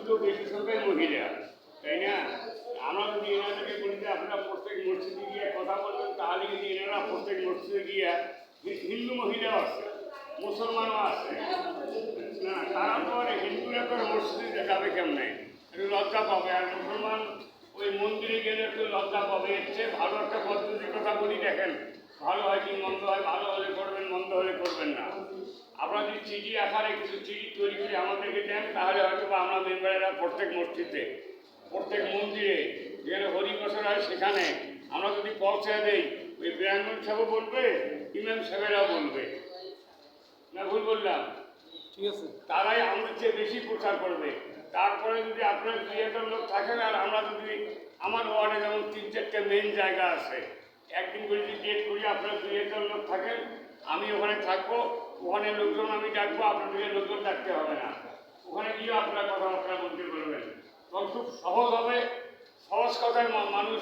তো বেশি সংখ্যায় মহিলা, তাই না? আমরা যদি এনাদেরকে বলি যে আপনারা প্রত্যেক মসজিদে গিয়ে কথা বলবেন, তাহলে যদি এনারা প্রত্যেক মসজিদে গিয়ে, হিন্দু মহিলাও আছে, মুসলমানও আছে, না তারা তো আর হিন্দুরা তো মসজিদে যাবে কেমনে, একটু লজ্জা পাবে। আর মুসলমান ওই মন্দিরে গেলে একটু লজ্জা পাবে। এর চেয়ে ভালো একটা পদ্ধতির কথা বলি, দেখেন ভালো হয় কি মন্দ হয়, ভালো হলে করবেন, মন্দ হলে করবেন না। আপনারা যদি চিঠি আকারে কিছু চিঠি তৈরি করে আমাদেরকে দেন, তাহলে হয়তো বা আমরা মেম্বারেরা প্রত্যেক মসজিদে, প্রত্যেক মন্দিরে যেখানে হরিবসর হয় সেখানে আমরা যদি পৌঁছে দেই, ওই ব্রাহ্মণ সাহেবও বলবে, ইমাম সাহেবেরাও বলবে, না ভুল বললাম? ঠিক আছে, তারাই আমাদের চেয়ে বেশি প্রচার করবে। তারপরে যদি আপনার 2-1 লোক থাকেন, আর আমরা যদি আমার ওয়ার্ডে যেমন 3-4টে মেন জায়গা আছে, একদিন করে যদি ডেট করি, আপনার 2-1 লোক থাকেন, আমি ওখানে থাকবো, ওখানে লোকজন আমি ডাকবো, আপনাদেরকে লোকজন ডাকতে হবে না। ওখানে গিয়ে আপনারা কথাবার্তা বলতে পারবেন, তখন খুব সহজ হবে। সহজ কথায় মানুষ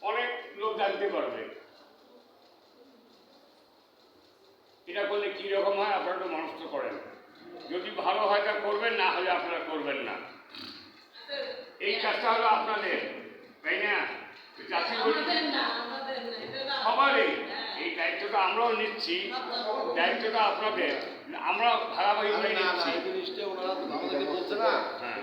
অনেক লোক জানতে পারবে। এটা করলে কীরকম হয় আপনারা একটু মনস্থ করেন। যদি ভালো হয় তা করবেন, না হলে আপনারা করবেন না। এই কাজটা হলো আপনাদের, তাই না? সবারই এই দায়িত্বটা আমরাও নিচ্ছি, দায়িত্বটা আপনাদের, আমরা ধারাবাহিকভাবে নিচ্ছি। জিনিসটা ওনারা আমাদেরকে বলছে না। হ্যাঁ।